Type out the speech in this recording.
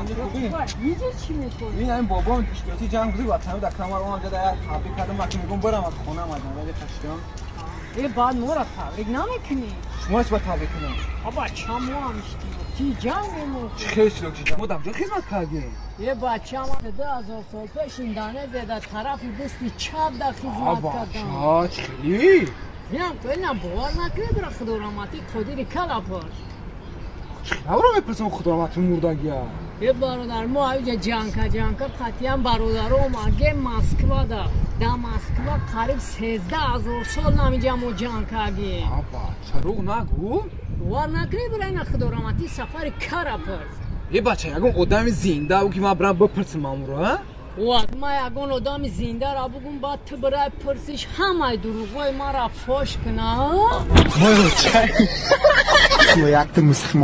بنده خوبی اینجا چی میکنی؟ این همین بابام اشتیاتی جنگ بودی با تنو دکتر ما رو اونجا در تبریک کردم وقتی میگم برم از خونه آمدم ولی پشتم ای بعد نورا تبریک نمیکنی؟ شما چی با تبریک کنم بابا چما هم اشتیم کی جنگ میمون خیلی چی لوکی ما دمجا خدمت کردیم یه بچه هم 2000 سال پیش این دانه زده طرف دستی چپ در خدمت کردم چی؟ اینم کلیم باور نکنه برا خدا رحمتی قدیر کلا پر نبرم بپرسم خدا رحمتی مردگی ها یه برادر ما اینجا جنگ قطعی هم برادر اومگه مسکوا دا مسکوا قریب 13000 سال نمیجا ما جنگ کردیم بابا چروغ نگو باور نکنه برا این خدا رحمتی سفر کلا پر یه بچه یکم آدم زنده او که ما برم بپرسم امرو ها وقت ما یکان آدم زنده را بگم بعد تو برای پرسش همه دروغای ما را فاش کنه Moje, czekaj. No jak ty myślisz,